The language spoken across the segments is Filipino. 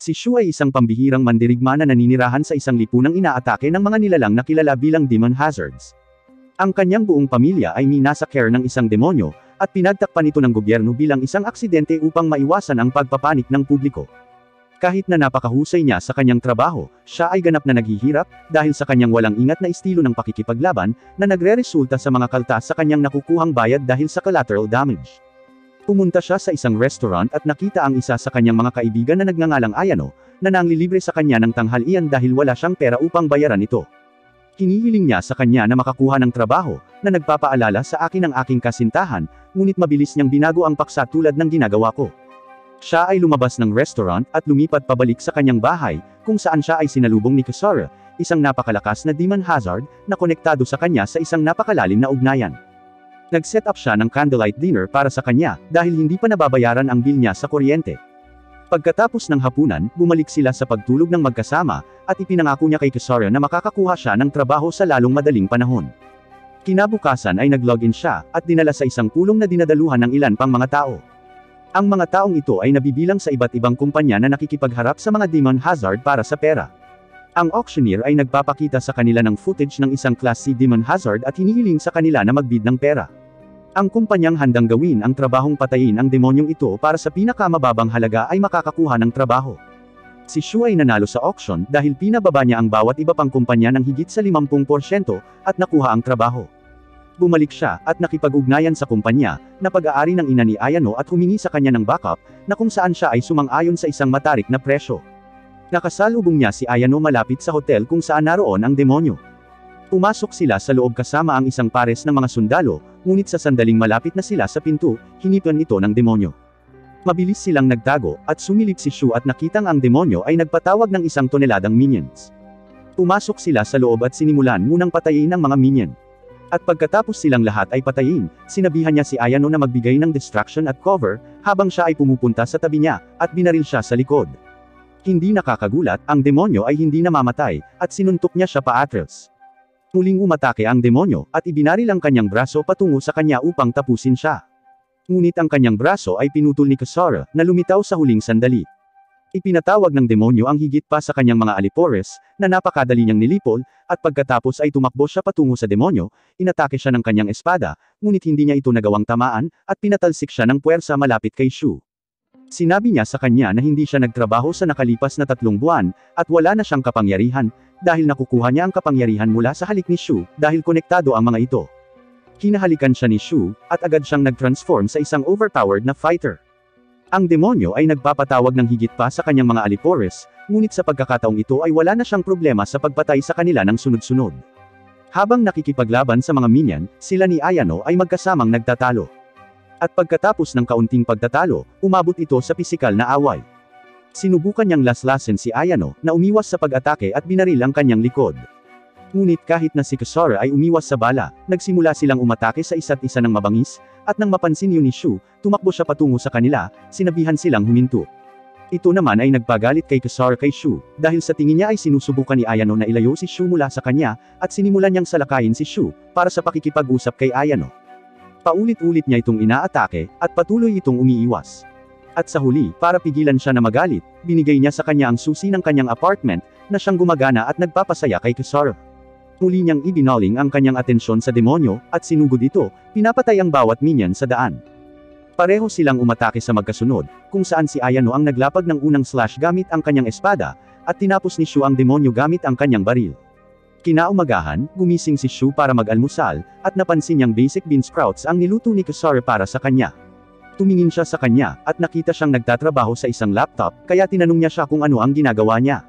Si Shu ay isang pambihirang mandirigma na naninirahan sa isang lipunang inaatake ng mga nilalang na kilala bilang Demon Hazards. Ang kanyang buong pamilya ay minasa care ng isang demonyo, at pinagtakpan ito ng gobyerno bilang isang aksidente upang maiwasan ang pagpapanik ng publiko. Kahit na napakahusay niya sa kanyang trabaho, siya ay ganap na naghihirap, dahil sa kanyang walang ingat na estilo ng pakikipaglaban, na nagre-resulta sa mga kaltas sa kanyang nakukuhang bayad dahil sa collateral damage. Pumunta siya sa isang restaurant at nakita ang isa sa kanyang mga kaibigan na nagngangalang Ayano, na nanglilibre sa kanya ng tanghalian dahil wala siyang pera upang bayaran ito. Hinihiling niya sa kanya na makakuha ng trabaho, na nagpapaalala sa akin ang aking kasintahan, ngunit mabilis niyang binago ang paksa tulad ng ginagawa ko. Siya ay lumabas ng restaurant at lumipat pabalik sa kanyang bahay, kung saan siya ay sinalubong ni Kasara, isang napakalakas na Demon Hazard, na konektado sa kanya sa isang napakalalim na ugnayan. Nag-set up siya ng candlelight dinner para sa kanya, dahil hindi pa nababayaran ang bill niya sa kuryente. Pagkatapos ng hapunan, bumalik sila sa pagtulog ng magkasama, at ipinangako niya kay Kasara na makakakuha siya ng trabaho sa lalong madaling panahon. Kinabukasan ay nag-login siya, at dinala sa isang pulong na dinadaluhan ng ilan pang mga tao. Ang mga taong ito ay nabibilang sa iba't ibang kumpanya na nakikipagharap sa mga Demon Hazard para sa pera. Ang auctioneer ay nagpapakita sa kanila ng footage ng isang Class C Demon Hazard at hinihiling sa kanila na magbid ng pera. Ang kumpanyang handang gawin ang trabahong patayin ang demonyong ito para sa pinakamababang halaga ay makakakuha ng trabaho. Si Shu ay nanalo sa auction dahil pinababa niya ang bawat iba pang kumpanya ng higit sa 50% at nakuha ang trabaho. Bumalik siya at nakipag-ugnayan sa kumpanya, na pag-aari ng ina ni Ayano at humingi sa kanya ng backup, na kung saan siya ay sumang-ayon sa isang matarik na presyo. Nakasalubong niya si Ayano malapit sa hotel kung saan naroon ang demonyo. Pumasok sila sa loob kasama ang isang pares ng mga sundalo, ngunit sa sandaling malapit na sila sa pinto, hinipan ito ng demonyo. Mabilis silang nagtago, at sumilip si Shu at nakitang ang demonyo ay nagpatawag ng 1 toneladang minions. Pumasok sila sa loob at sinimulan munang patayin ang mga minion. At pagkatapos silang lahat ay patayin, sinabihan niya si Ayano na magbigay ng distraction at cover, habang siya ay pumupunta sa tabi niya, at binaril siya sa likod. Hindi nakakagulat, ang demonyo ay hindi namamatay, at sinuntok niya siya paatras. Muling umatake ang demonyo, at ibinaril ang kanyang braso patungo sa kanya upang tapusin siya. Ngunit ang kanyang braso ay pinutol ni Kasara, na lumitaw sa huling sandali. Ipinatawag ng demonyo ang higit pa sa kanyang mga alipores, na napakadali niyang nilipol, at pagkatapos ay tumakbo siya patungo sa demonyo, inatake siya ng kanyang espada, ngunit hindi niya ito nagawang tamaan, at pinatalsik siya ng puwersa malapit kay Shu. Sinabi niya sa kanya na hindi siya nagtrabaho sa nakalipas na 3 buwan, at wala na siyang kapangyarihan, dahil nakukuha niya ang kapangyarihan mula sa halik ni Shu, dahil konektado ang mga ito. Kinahalikan siya ni Shu, at agad siyang nag-transform sa isang overpowered na fighter. Ang demonyo ay nagpapatawag ng higit pa sa kanyang mga alipores, ngunit sa pagkakataong ito ay wala na siyang problema sa pagpatay sa kanila ng sunod-sunod. Habang nakikipaglaban sa mga minion, sila ni Ayano ay magkasamang nagtatalo. At pagkatapos ng kaunting pagtatalo, umabot ito sa pisikal na away. Sinubukan niyang laslasin si Ayano, na umiwas sa pag-atake at binaril ang kanyang likod. Ngunit kahit na si Kasara ay umiwas sa bala, nagsimula silang umatake sa isa't isa ng mabangis, at nang mapansin yun ni Shu, tumakbo siya patungo sa kanila, sinabihan silang huminto. Ito naman ay nagpagalit kay Kasara kay Shu, dahil sa tingin niya ay sinusubukan ni Ayano na ilayo si Shu mula sa kanya, at sinimulan niyang salakayin si Shu, para sa pakikipag-usap kay Ayano. Paulit-ulit niya itong inaatake, at patuloy itong umiiwas. At sa huli, para pigilan siya na magalit, binigay niya sa kanya ang susi ng kanyang apartment, na siyang gumagana at nagpapasaya kay Kasara. Muli niyang ibinaling ang kanyang atensyon sa demonyo, at sinugod ito, pinapatay ang bawat minion sa daan. Pareho silang umatake sa magkasunod, kung saan si Ayano ang naglapag ng unang slash gamit ang kanyang espada, at tinapos ni Shu ang demonyo gamit ang kanyang baril. Kinaumagahan, gumising si Shu para mag-almusal, at napansin niyang basic bean sprouts ang niluto ni Kasara para sa kanya. Tumingin siya sa kanya, at nakita siyang nagtatrabaho sa isang laptop, kaya tinanong niya siya kung ano ang ginagawa niya.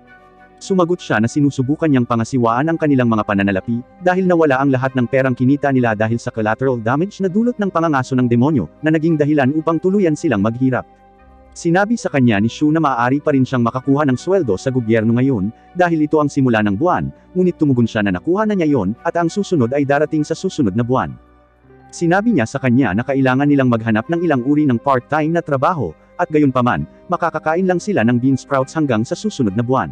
Sumagot siya na sinusubukan niyang pangasiwaan ang kanilang mga pananalapi, dahil nawala ang lahat ng perang kinita nila dahil sa collateral damage na dulot ng pangangaso ng demonyo, na naging dahilan upang tuluyan silang maghirap. Sinabi sa kanya ni Shu na maaari pa rin siyang makakuha ng sweldo sa gobyerno ngayon, dahil ito ang simula ng buwan, ngunit tumugon siya na nakuha na niya yon, at ang susunod ay darating sa susunod na buwan. Sinabi niya sa kanya na kailangan nilang maghanap ng ilang uri ng part-time na trabaho, at gayunpaman, makakakain lang sila ng bean sprouts hanggang sa susunod na buwan.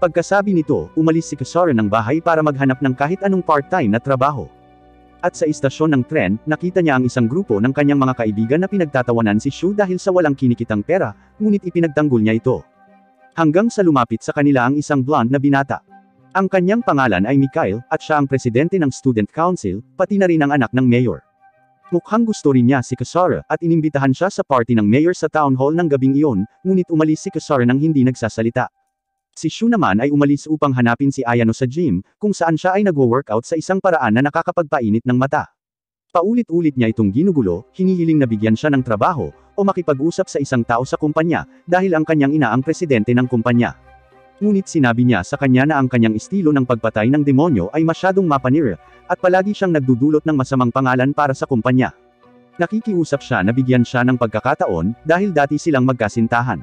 Pagkasabi nito, umalis si Kasara ng bahay para maghanap ng kahit anong part-time na trabaho. At sa istasyon ng tren, nakita niya ang isang grupo ng kanyang mga kaibigan na pinagtatawanan si Shu dahil sa walang kinikitang pera, ngunit ipinagtanggol niya ito. Hanggang sa lumapit sa kanila ang isang blonde na binata. Ang kanyang pangalan ay Mikhail, at siya ang presidente ng Student Council, pati na rin ang anak ng mayor. Mukhang gusto rin niya si Kasara, at inimbitahan siya sa party ng mayor sa town hall ng gabing iyon, ngunit umalis si Kasara nang hindi nagsasalita. Si Shu naman ay umalis upang hanapin si Ayano sa gym, kung saan siya ay nagwo-workout sa isang paraan na nakakapagpainit ng mata. Paulit-ulit niya itong ginugulo, hinihiling na bigyan siya ng trabaho, o makipag-usap sa isang tao sa kumpanya, dahil ang kanyang ina ang presidente ng kumpanya. Ngunit sinabi niya sa kanya na ang kanyang estilo ng pagpatay ng demonyo ay masyadong mapanir, at palagi siyang nagdudulot ng masamang pangalan para sa kumpanya. Nakikiusap siya na bigyan siya ng pagkakataon, dahil dati silang magkasintahan.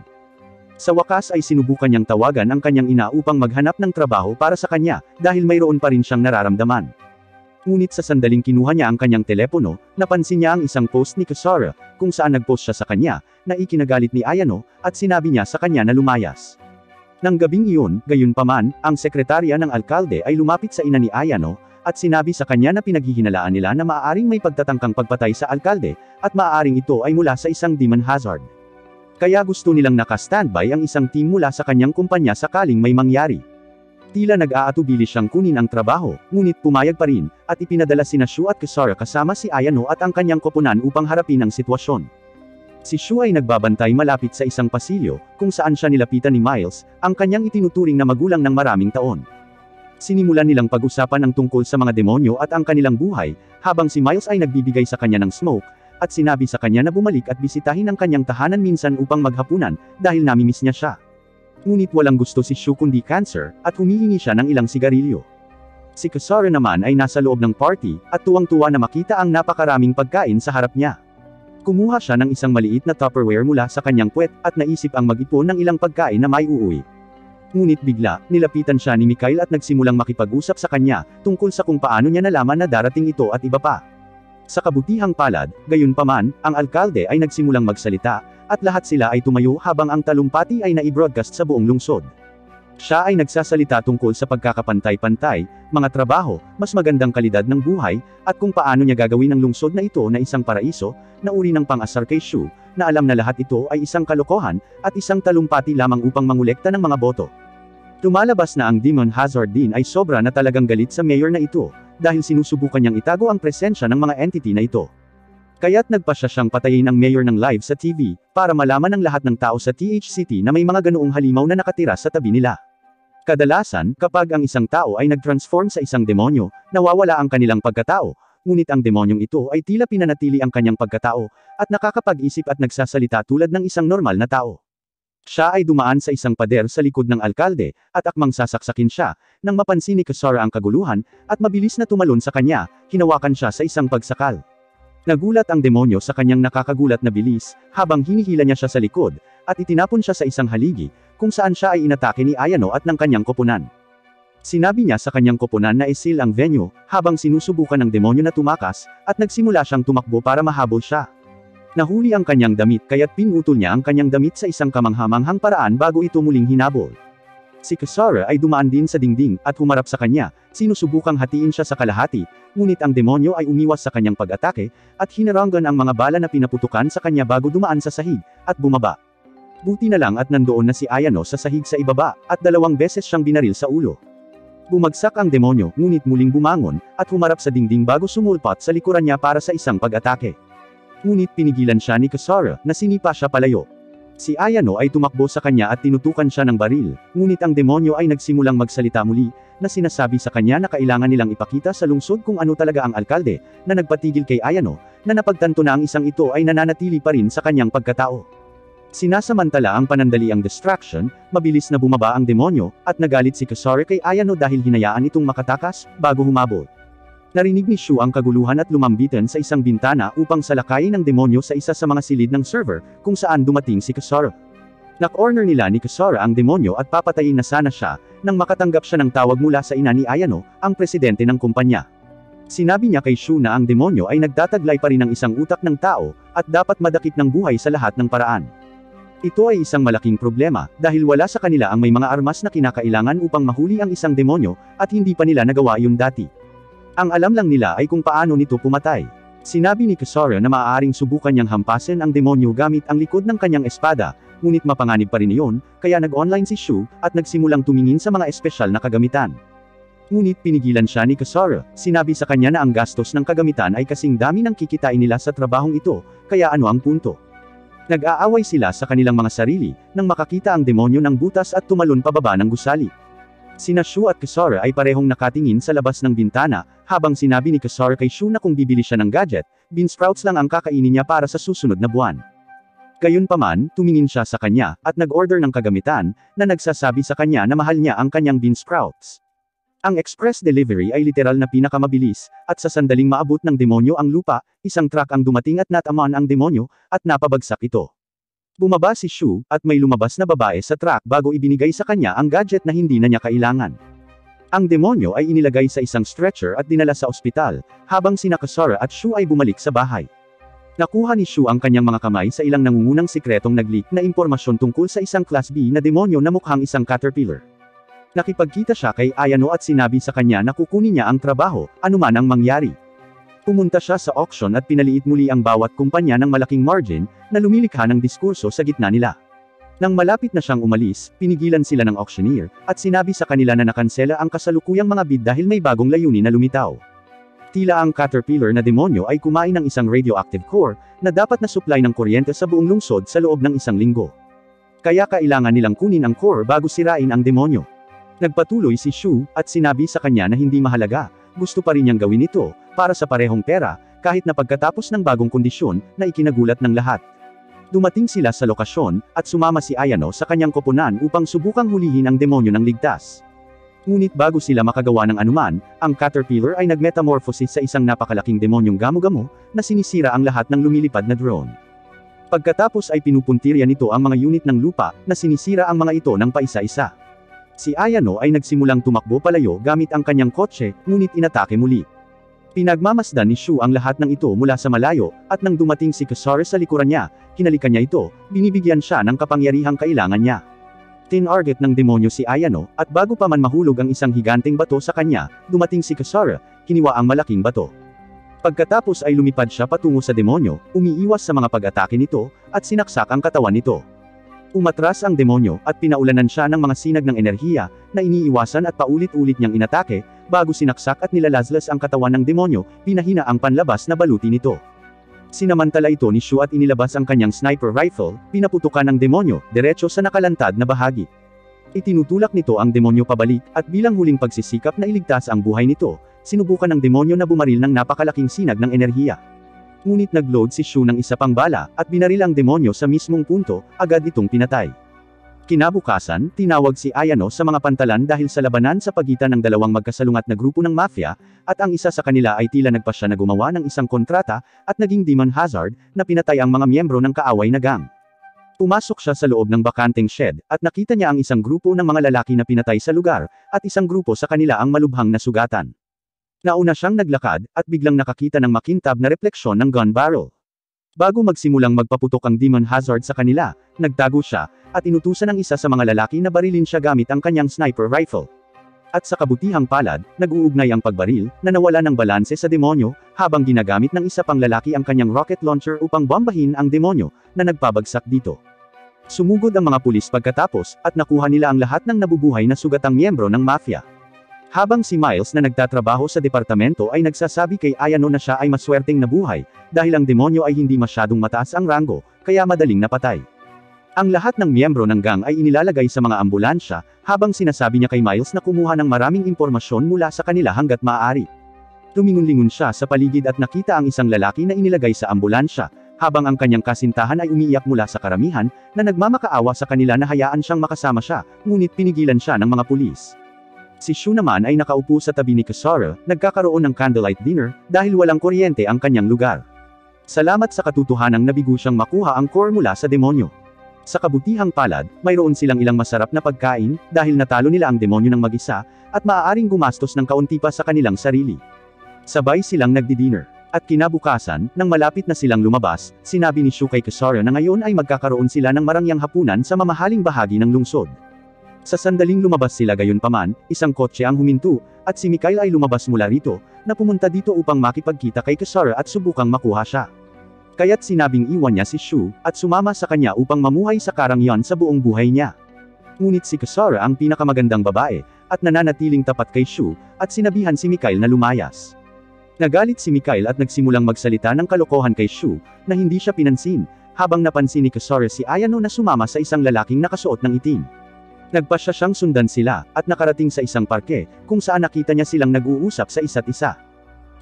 Sa wakas ay sinubukan niyang tawagan ang kanyang ina upang maghanap ng trabaho para sa kanya, dahil mayroon pa rin siyang nararamdaman. Ngunit sa sandaling kinuha niya ang kanyang telepono, napansin niya ang isang post ni Kasara, kung saan nagpost siya sa kanya, na ikinagalit ni Ayano, at sinabi niya sa kanya na lumayas. Nang gabing iyon, gayunpaman, ang sekretarya ng alkalde ay lumapit sa ina ni Ayano, at sinabi sa kanya na pinaghihinalaan nila na maaaring may pagtatangkang pagpatay sa alkalde, at maaaring ito ay mula sa isang demon hazard. Kaya gusto nilang naka-standby ang isang team mula sa kanyang kumpanya sakaling may mangyari. Tila nag-aatubili siyang kunin ang trabaho, ngunit pumayag pa rin, at ipinadala sina Shu at Kasara kasama si Ayano at ang kanyang koponan upang harapin ang sitwasyon. Si Shu ay nagbabantay malapit sa isang pasilyo, kung saan siya nilapitan ni Miles, ang kanyang itinuturing na magulang ng maraming taon. Sinimulan nilang pag-usapan ang tungkol sa mga demonyo at ang kanilang buhay, habang si Miles ay nagbibigay sa kanya ng smoke, at sinabi sa kanya na bumalik at bisitahin ang kanyang tahanan minsan upang maghapunan, dahil namimiss niya siya. Ngunit walang gusto si Shu kundi cancer, at humihingi siya ng ilang sigarilyo. Si Kasara naman ay nasa loob ng party, at tuwang-tuwa na makita ang napakaraming pagkain sa harap niya. Kumuha siya ng isang maliit na Tupperware mula sa kanyang puwet, at naisip ang mag-ipon ng ilang pagkain na may uuwi. Ngunit bigla, nilapitan siya ni Mikhail at nagsimulang makipag-usap sa kanya, tungkol sa kung paano niya nalaman na darating ito at iba pa. Sa kabutihang palad, gayunpaman, ang alkalde ay nagsimulang magsalita, at lahat sila ay tumayo habang ang talumpati ay na-broadcast sa buong lungsod. Siya ay nagsasalita tungkol sa pagkakapantay-pantay, mga trabaho, mas magandang kalidad ng buhay, at kung paano niya gagawin ang lungsod na ito na isang paraiso, na uri ng pang-asar kay Shu, na alam na lahat ito ay isang kalokohan, at isang talumpati lamang upang mangolekta ng mga boto. Lumalabas na ang Demon Hazard din ay sobra na talagang galit sa mayor na ito, dahil sinusubukan niyang itago ang presensya ng mga entity na ito. Kaya't nagpasya siyang patayin ang mayor ng live sa TV, para malaman ng lahat ng tao sa TH City na may mga ganoong halimaw na nakatira sa tabi nila. Kadalasan, kapag ang isang tao ay nag-transform sa isang demonyo, nawawala ang kanilang pagkatao, ngunit ang demonyong ito ay tila pinanatili ang kanyang pagkatao, at nakakapag-isip at nagsasalita tulad ng isang normal na tao. Siya ay dumaan sa isang pader sa likod ng alkalde, at akmang sasaksakin siya, nang mapansin ni Kasara ang kaguluhan, at mabilis na tumalon sa kanya, hinawakan siya sa isang pagsakal. Nagulat ang demonyo sa kanyang nakakagulat na bilis, habang hinihila niya siya sa likod, at itinapon siya sa isang haligi, kung saan siya ay inatake ni Ayano at ng kanyang koponan. Sinabi niya sa kanyang koponan na isil ang venue, habang sinusubukan ng demonyo na tumakas, at nagsimula siyang tumakbo para mahabol siya. Nahuli ang kanyang damit kaya't pinutol niya ang kanyang damit sa isang kamanghamanghang paraan bago ito muling hinabol. Si Kasara ay dumaan din sa dingding, at humarap sa kanya, sinusubukang hatiin siya sa kalahati, ngunit ang demonyo ay umiwas sa kanyang pag-atake, at hinaranggan ang mga bala na pinaputukan sa kanya bago dumaan sa sahig, at bumaba. Buti na lang at nandoon na si Ayano sa sahig sa ibaba, at 2 beses siyang binaril sa ulo. Bumagsak ang demonyo, ngunit muling bumangon, at humarap sa dingding bago sumulpat sa likuran niya para sa isang pag-atake. Ngunit pinigilan siya ni Kasara, na sinipa siya palayo. Si Ayano ay tumakbo sa kanya at tinutukan siya ng baril, ngunit ang demonyo ay nagsimulang magsalita muli, na sinasabi sa kanya na kailangan nilang ipakita sa lungsod kung ano talaga ang alkalde, na nagpatigil kay Ayano, na napagtanto na ang isang ito ay nananatili pa rin sa kanyang pagkatao. Sinasamantala ang panandaliang distraction, mabilis na bumaba ang demonyo, at nagalit si Kasara kay Ayano dahil hinayaan itong makatakas, bago humabol. Narinig ni Shu ang kaguluhan at lumambitan sa isang bintana upang salakayin ng demonyo sa isa sa mga silid ng server, kung saan dumating si Kasara. Nak-order nila ni Kasara ang demonyo at papatayin na sana siya, nang makatanggap siya ng tawag mula sa ina ni Ayano, ang presidente ng kumpanya. Sinabi niya kay Shu na ang demonyo ay nagtataglay pa rin ng isang utak ng tao, at dapat madakip ng buhay sa lahat ng paraan. Ito ay isang malaking problema, dahil wala sa kanila ang may mga armas na kinakailangan upang mahuli ang isang demonyo, at hindi pa nila nagawa yun dati. Ang alam lang nila ay kung paano nito pumatay. Sinabi ni Kasara na maaaring subukan niyang hampasin ang demonyo gamit ang likod ng kanyang espada, ngunit mapanganib pa rin iyon, kaya nag-online si Shu, at nagsimulang tumingin sa mga espesyal na kagamitan. Ngunit pinigilan siya ni Kasara, sinabi sa kanya na ang gastos ng kagamitan ay kasing dami ng kikitain nila sa trabahong ito, kaya ano ang punto? Nag-aaway sila sa kanilang mga sarili, nang makakita ang demonyo ng butas at tumalon pababa ng gusali. Sina Shu at Kasara ay parehong nakatingin sa labas ng bintana, habang sinabi ni Kasara kay Shu na kung bibili siya ng gadget, bean sprouts lang ang kakainin niya para sa susunod na buwan. Gayunpaman, tumingin siya sa kanya, at nag-order ng kagamitan, na nagsasabi sa kanya na mahal niya ang kanyang bean sprouts. Ang express delivery ay literal na pinakamabilis, at sa sandaling maabot ng demonyo ang lupa, isang truck ang dumating at natamaan ang demonyo, at napabagsak ito. Bumaba si Shu, at may lumabas na babae sa truck bago ibinigay sa kanya ang gadget na hindi na niya kailangan. Ang demonyo ay inilagay sa isang stretcher at dinala sa ospital, habang sina Kasara at Shu ay bumalik sa bahay. Nakuha ni Shu ang kanyang mga kamay sa ilang nangungunang sikretong nag-leak na impormasyon tungkol sa isang Class B na demonyo na mukhang isang caterpillar. Nakipagkita siya kay Ayano at sinabi sa kanya na kukunin niya ang trabaho, anuman ang mangyari. Pumunta siya sa auction at pinaliit muli ang bawat kumpanya ng malaking margin, na lumilikha ng diskurso sa gitna nila. Nang malapit na siyang umalis, pinigilan sila ng auctioneer, at sinabi sa kanila na nakansela ang kasalukuyang mga bid dahil may bagong layunin na lumitaw. Tila ang caterpillar na demonyo ay kumain ng isang radioactive core, na dapat na supply ng kuryente sa buong lungsod sa loob ng isang linggo. Kaya kailangan nilang kunin ang core bago sirain ang demonyo. Nagpatuloy si Shu, at sinabi sa kanya na hindi mahalaga, gusto pa rin niyang gawin ito, para sa parehong pera, kahit na pagkatapos ng bagong kondisyon, na ikinagulat ng lahat. Dumating sila sa lokasyon, at sumama si Ayano sa kanyang koponan upang subukang hulihin ang demonyo ng ligtas. Ngunit bago sila makagawa ng anuman, ang caterpillar ay nagmetamorphosis sa isang napakalaking demonyong gamo-gamo, na sinisira ang lahat ng lumilipad na drone. Pagkatapos ay pinupuntirya nito ang mga unit ng lupa, na sinisira ang mga ito ng paisa-isa. Si Ayano ay nagsimulang tumakbo palayo gamit ang kanyang kotse, ngunit inatake muli. Pinagmamasdan ni Shu ang lahat ng ito mula sa malayo, at nang dumating si Kasara sa likuran niya, kinalikan niya ito, binibigyan siya ng kapangyarihang kailangan niya. Tinarget ng demonyo si Ayano, at bago pa man mahulog ang isang higanteng bato sa kanya, dumating si Kasara, kiniwa ang malaking bato. Pagkatapos ay lumipad siya patungo sa demonyo, umiiwas sa mga pag-atake nito, at sinaksak ang katawan nito. Umatras ang demonyo, at pinaulanan siya ng mga sinag ng enerhiya, na iniiwasan at paulit-ulit niyang inatake, bago sinaksak at nilalazlas ang katawan ng demonyo, pinahina ang panlabas na baluti nito. Sinamantala ito ni Shu at inilabas ang kanyang sniper rifle, pinaputukan ng demonyo, diretso sa nakalantad na bahagi. Itinutulak nito ang demonyo pabalik, at bilang huling pagsisikap na iligtas ang buhay nito, sinubukan ng demonyo na bumaril ng napakalaking sinag ng enerhiya. Ngunit nag-load si Shu ng isa pang bala, at binaril ang demonyo sa mismong punto, agad itong pinatay. Kinabukasan, tinawag si Ayano sa mga pantalan dahil sa labanan sa pagitan ng dalawang magkasalungat na grupo ng mafia, at ang isa sa kanila ay tila nagpasya na gumawa ng isang kontrata, at naging demon hazard, na pinatay ang mga miyembro ng kaaway na gang. Pumasok siya sa loob ng bakanteng shed, at nakita niya ang isang grupo ng mga lalaki na pinatay sa lugar, at isang grupo sa kanila ang malubhang nasugatan. Nauna siyang naglakad, at biglang nakakita ng makintab na refleksyon ng gun barrel. Bago magsimulang magpaputok ang demon hazard sa kanila, nagtago siya, at inutusan ng isa sa mga lalaki na barilin siya gamit ang kanyang sniper rifle. At sa kabutihang palad, nag-uugnay ang pagbaril, na nawala ng balanse sa demonyo, habang ginagamit ng isa pang lalaki ang kanyang rocket launcher upang bombahin ang demonyo, na nagpabagsak dito. Sumugod ang mga pulis pagkatapos, at nakuha nila ang lahat ng nabubuhay na sugatang miyembro ng mafia. Habang si Miles na nagtatrabaho sa departamento ay nagsasabi kay Ayano na siya ay maswerteng nabuhay, dahil ang demonyo ay hindi masyadong mataas ang rango, kaya madaling napatay. Ang lahat ng miyembro ng gang ay inilalagay sa mga ambulansya, habang sinasabi niya kay Miles na kumuha ng maraming impormasyon mula sa kanila hanggat maaari. Tumingon-lingon siya sa paligid at nakita ang isang lalaki na inilagay sa ambulansya, habang ang kanyang kasintahan ay umiiyak mula sa karamihan, na nagmamakaawa sa kanila na hayaan siyang makasama siya, ngunit pinigilan siya ng mga pulis. Si Shu naman ay nakaupo sa tabi ni Kasara, nagkakaroon ng candlelight dinner, dahil walang kuryente ang kanyang lugar. Salamat sa katotohanang nabigo siyang makuha ang core mula sa demonyo. Sa kabutihang palad, mayroon silang ilang masarap na pagkain, dahil natalo nila ang demonyo ng mag-isa, at maaaring gumastos ng kaunti pa sa kanilang sarili. Sabay silang nagdi-dinner. At kinabukasan, nang malapit na silang lumabas, sinabi ni Shu kay Kasara na ngayon ay magkakaroon sila ng marangyang hapunan sa mamahaling bahagi ng lungsod. Sa sandaling lumabas sila gayunpaman, isang kotse ang huminto, at si Mikhail ay lumabas mula rito, na pumunta dito upang makipagkita kay Kasara at subukang makuha siya. Kaya't sinabing iwan niya si Shu, at sumama sa kanya upang mamuhay sa karangyan sa buong buhay niya. Ngunit si Kasora ang pinakamagandang babae, at nananatiling tapat kay Shu, at sinabihan si Mikhail na lumayas. Nagalit si Mikhail at nagsimulang magsalita ng kalokohan kay Shu, na hindi siya pinansin, habang napansin ni Kasora si Ayano na sumama sa isang lalaking nakasuot ng itim. Nagpasya siyang sundan sila, at nakarating sa isang parke, kung saan nakita niya silang nag-uusap sa isa't isa.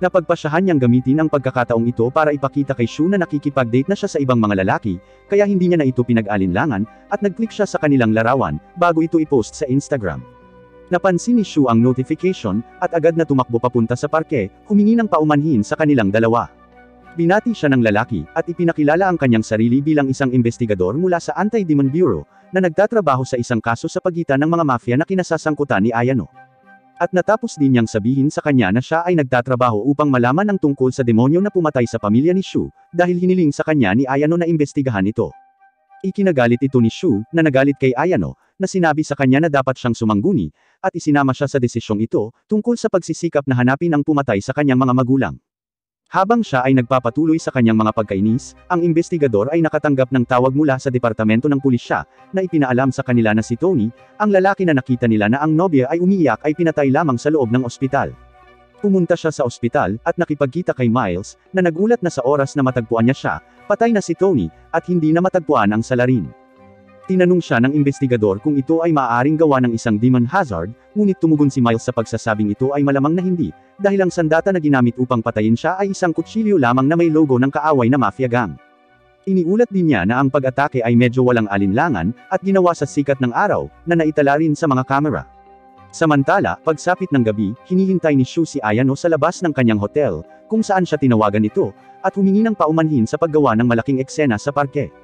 Napagpasyahan niyang gamitin ang pagkakataong ito para ipakita kay Shu na nakikipag-date na siya sa ibang mga lalaki, kaya hindi niya na ito pinag-alinlangan, at nag-click siya sa kanilang larawan, bago ito i-post sa Instagram. Napansin ni Shu ang notification, at agad na tumakbo papunta sa parke, humingi ng paumanhin sa kanilang dalawa. Binati siya ng lalaki, at ipinakilala ang kanyang sarili bilang isang investigador mula sa Anti-Demon Bureau, na nagtatrabaho sa isang kaso sa pagitan ng mga mafia na kinasasangkutan ni Ayano. At natapos din niyang sabihin sa kanya na siya ay nagtatrabaho upang malaman ang tungkol sa demonyo na pumatay sa pamilya ni Shu, dahil hiniling sa kanya ni Ayano na imbestigahan ito. Ikinagalit ito ni Shu, na nagalit kay Ayano, na sinabi sa kanya na dapat siyang sumangguni, at isinama siya sa desisyong ito, tungkol sa pagsisikap na hanapin ang pumatay sa kanyang mga magulang. Habang siya ay nagpapatuloy sa kanyang mga pagkainis, ang investigador ay nakatanggap ng tawag mula sa departamento ng pulisya, na ipinaalam sa kanila na si Tony, ang lalaki na nakita nila na ang nobya ay umiiyak ay pinatay lamang sa loob ng ospital. Pumunta siya sa ospital, at nakipagkita kay Miles, na nagulat na sa oras na matagpuan niya siya, patay na si Tony, at hindi na matagpuan ang salarin. Tinanong siya ng investigador kung ito ay maaaring gawa ng isang demon hazard, ngunit tumugon si Miles sa pagsasabing ito ay malamang na hindi, dahil ang sandata na ginamit upang patayin siya ay isang kutsilyo lamang na may logo ng kaaway na mafia gang. Iniulat din niya na ang pag-atake ay medyo walang alinlangan, at ginawa sa sikat ng araw, na naitala rin sa mga kamera. Samantala, pagsapit ng gabi, hinihintay ni Shu si Ayano sa labas ng kanyang hotel, kung saan siya tinawagan ito, at humingi ng paumanhin sa paggawa ng malaking eksena sa parke.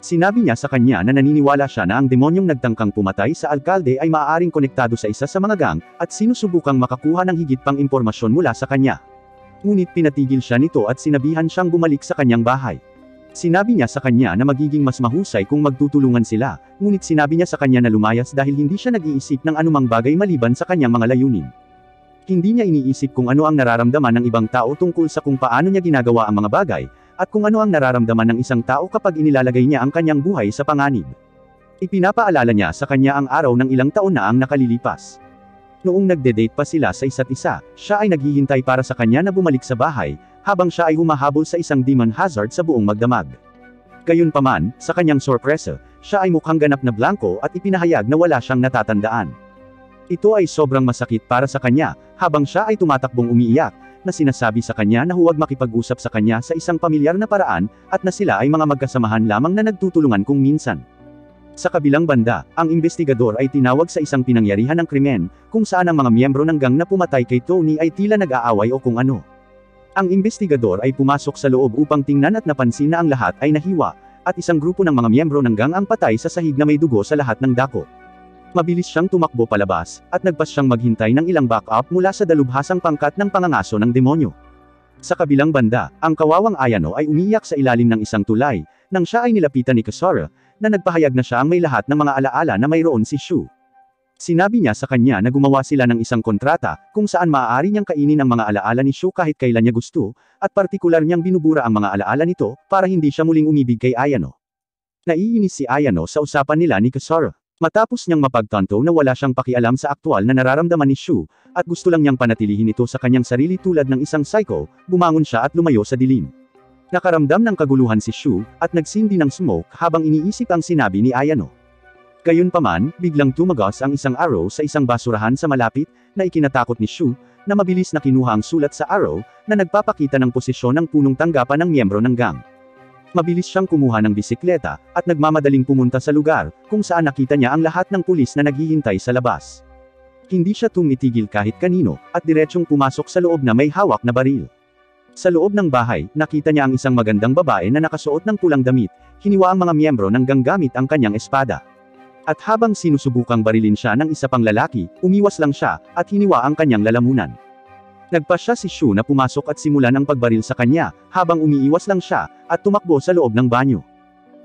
Sinabi niya sa kanya na naniniwala siya na ang demonyong nagtangkang pumatay sa alkalde ay maaaring konektado sa isa sa mga gang, at sinusubukang makakuha ng higit pang impormasyon mula sa kanya. Ngunit pinatigil siya nito at sinabihan siyang bumalik sa kanyang bahay. Sinabi niya sa kanya na magiging mas mahusay kung magtutulungan sila, ngunit sinabi niya sa kanya na lumayas dahil hindi siya nag-iisip ng anumang bagay maliban sa kanyang mga layunin. Hindi niya iniisip kung ano ang nararamdaman ng ibang tao tungkol sa kung paano niya ginagawa ang mga bagay, at kung ano ang nararamdaman ng isang tao kapag inilalagay niya ang kanyang buhay sa panganib. Ipinapaalala niya sa kanya ang araw ng ilang taon na ang nakalilipas. Noong nagde-date pa sila sa isa't isa, siya ay naghihintay para sa kanya na bumalik sa bahay, habang siya ay humahabol sa isang demon hazard sa buong magdamag. Gayunpaman, sa kanyang sorpresa, siya ay mukhang ganap na blanko at ipinahayag na wala siyang natatandaan. Ito ay sobrang masakit para sa kanya, habang siya ay tumatakbong umiiyak, na sinasabi sa kanya na huwag makipag-usap sa kanya sa isang pamilyar na paraan, at na sila ay mga magkasamahan lamang na nagtutulungan kung minsan. Sa kabilang banda, ang investigador ay tinawag sa isang pinangyarihan ng krimen, kung saan ang mga miyembro ng gang na pumatay kay Tony ay tila nag-aaway o kung ano. Ang investigador ay pumasok sa loob upang tingnan at napansin na ang lahat ay nahiwa, at isang grupo ng mga miyembro ng gang ang patay sa sahig na may dugo sa lahat ng dako. Mabilis siyang tumakbo palabas, at nagpas siyang maghintay ng ilang backup mula sa dalubhasang pangkat ng pangangaso ng demonyo. Sa kabilang banda, ang kawawang Ayano ay umiiyak sa ilalim ng isang tulay, nang siya ay nilapitan ni Kasora, na nagpahayag na siya ang may lahat ng mga alaala na mayroon si Shu. Sinabi niya sa kanya na gumawa sila ng isang kontrata, kung saan maaari niyang kainin ang mga alaala ni Shu kahit kailan niya gusto, at partikular niyang binubura ang mga alaala nito, para hindi siya muling umibig kay Ayano. Naiinis si Ayano sa usapan nila ni Kasora. Matapos niyang mapagtanto na wala siyang pakialam sa aktwal na nararamdaman ni Shu, at gusto lang niyang panatilihin ito sa kanyang sarili tulad ng isang psycho, bumangon siya at lumayo sa dilim. Nakaramdam ng kaguluhan si Shu, at nagsindi ng smoke habang iniisip ang sinabi ni Ayano. Gayunpaman, biglang tumagos ang isang arrow sa isang basurahan sa malapit, na ikinatakot ni Shu, na mabilis na kinuha ang sulat sa arrow, na nagpapakita ng posisyon ng punong tanggapan ng miyembro ng gang. Mabilis siyang kumuha ng bisikleta, at nagmamadaling pumunta sa lugar, kung saan nakita niya ang lahat ng pulis na naghihintay sa labas. Hindi siya tumitigil kahit kanino, at diretsyong pumasok sa loob na may hawak na baril. Sa loob ng bahay, nakita niya ang isang magandang babae na nakasuot ng pulang damit, hiniwa ang mga miyembro ng gang gamit ang kanyang espada. At habang sinusubukang barilin siya ng isa pang lalaki, umiwas lang siya, at hiniwa ang kanyang lalamunan. Nagpasya si Shu na pumasok at simulan ang pagbaril sa kanya, habang umiiwas lang siya, at tumakbo sa loob ng banyo.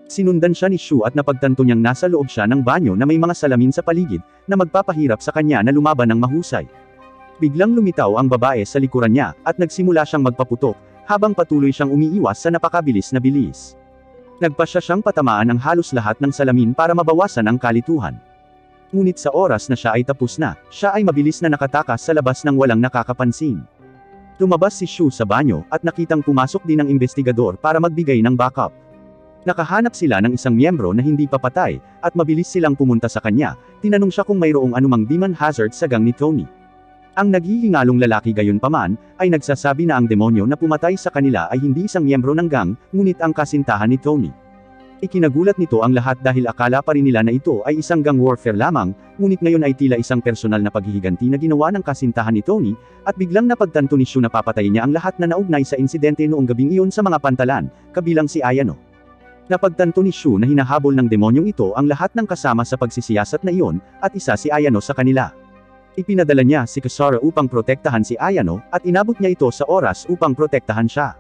Sinundan siya ni Shu at napagtanto niyang nasa loob siya ng banyo na may mga salamin sa paligid, na magpapahirap sa kanya na lumaban ng mahusay. Biglang lumitaw ang babae sa likuran niya, at nagsimula siyang magpaputok, habang patuloy siyang umiiwas sa napakabilis na bilis. Nagpasya siyang patamaan ang halos lahat ng salamin para mabawasan ang kalituhan. Ngunit sa oras na siya ay tapos na, siya ay mabilis na nakatakas sa labas ng walang nakakapansin. Lumabas si Shu sa banyo, at nakitang pumasok din ang investigador para magbigay ng backup. Nakahanap sila ng isang miyembro na hindi pa patay, at mabilis silang pumunta sa kanya. Tinanong siya kung mayroong anumang demon hazard sa gang ni Tony. Ang naghihingalong lalaki gayunpaman, ay nagsasabi na ang demonyo na pumatay sa kanila ay hindi isang miyembro ng gang, ngunit ang kasintahan ni Tony. Ikinagulat nito ang lahat dahil akala pa rin nila na ito ay isang gang warfare lamang, ngunit ngayon ay tila isang personal na paghihiganti na ginawa ng kasintahan ni Tony, at biglang napagtanto ni Shu na papatayin niya ang lahat na naugnay sa insidente noong gabing iyon sa mga pantalan, kabilang si Ayano. Napagtanto ni Shu na hinahabol ng demonyong ito ang lahat ng kasama sa pagsisiyasat na iyon, at isa si Ayano sa kanila. Ipinadala niya si Kasara upang protektahan si Ayano, at inabot niya ito sa oras upang protektahan siya.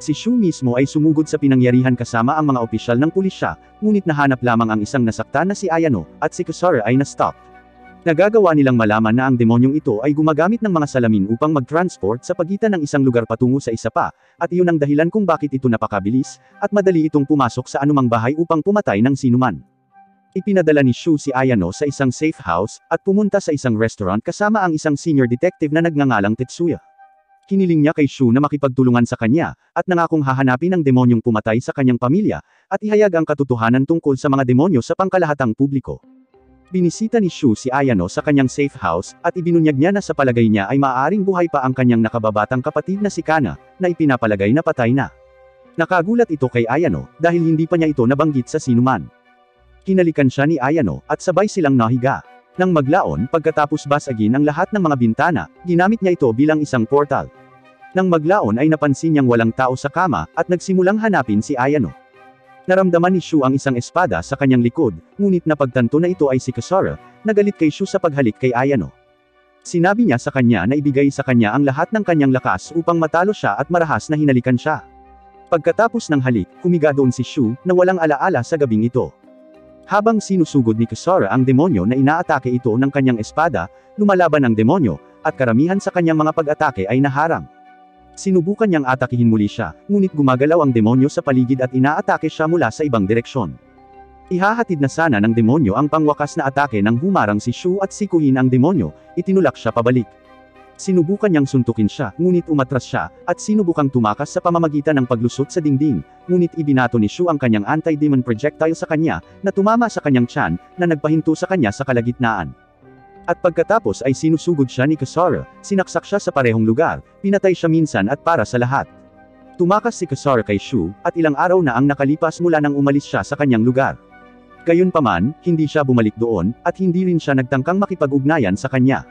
Si Shu mismo ay sumugod sa pinangyarihan kasama ang mga opisyal ng pulisya, ngunit nahanap lamang ang isang nasaktan na si Ayano, at si Kasara ay na-stop. Nagagawa nilang malaman na ang demonyong ito ay gumagamit ng mga salamin upang mag-transport sa pagitan ng isang lugar patungo sa isa pa, at iyon ang dahilan kung bakit ito napakabilis, at madali itong pumasok sa anumang bahay upang pumatay ng sinuman. Ipinadala ni Shu si Ayano sa isang safe house, at pumunta sa isang restaurant kasama ang isang senior detective na nagngangalang Tetsuya. Hiniling niya kay Shu na makipagtulungan sa kanya, at nangakong hahanapin ang demonyong pumatay sa kanyang pamilya, at ihayag ang katotohanan tungkol sa mga demonyo sa pangkalahatang publiko. Binisita ni Shu si Ayano sa kanyang safe house, at ibinunyag niya na sa palagay niya ay maaaring buhay pa ang kanyang nakababatang kapatid na si Kana, na ipinapalagay na patay na. Nakagulat ito kay Ayano, dahil hindi pa niya ito nabanggit sa sinuman. Kinalikan siya ni Ayano, at sabay silang nahiga. Nang maglaon, pagkatapos basagin ang lahat ng mga bintana, ginamit niya ito bilang isang portal. Nang maglaon ay napansin niyang walang tao sa kama, at nagsimulang hanapin si Ayano. Naramdaman ni Shu ang isang espada sa kanyang likod, ngunit napagtanto na ito ay si Kasara, nagalit kay Shu sa paghalik kay Ayano. Sinabi niya sa kanya na ibigay sa kanya ang lahat ng kanyang lakas upang matalo siya at marahas na hinalikan siya. Pagkatapos ng halik, humiga doon si Shu, na walang alaala sa gabing ito. Habang sinusugod ni Kasara ang demonyo na inaatake ito ng kanyang espada, lumalaban ang demonyo, at karamihan sa kanyang mga pag-atake ay naharang. Sinubukan niyang atakihin muli siya, ngunit gumagalaw ang demonyo sa paligid at inaatake siya mula sa ibang direksyon. Ihahatid na sana ng demonyo ang pangwakas na atake nang humarang si Shu at sikuhin ang demonyo, itinulak siya pabalik. Sinubukan niyang suntukin siya, ngunit umatras siya, at sinubukang tumakas sa pamamagitan ng paglusot sa dingding, ngunit ibinato ni Shu ang kanyang anti-demon projectile sa kanya, na tumama sa kanyang tiyan, na nagpahinto sa kanya sa kalagitnaan. At pagkatapos ay sinusugod siya ni Kasara, sinaksak siya sa parehong lugar, pinatay siya minsan at para sa lahat. Tumakas si Kasara kay Shu, at ilang araw na ang nakalipas mula nang umalis siya sa kanyang lugar. Gayunpaman, hindi siya bumalik doon, at hindi rin siya nagtangkang makipag-ugnayan sa kanya.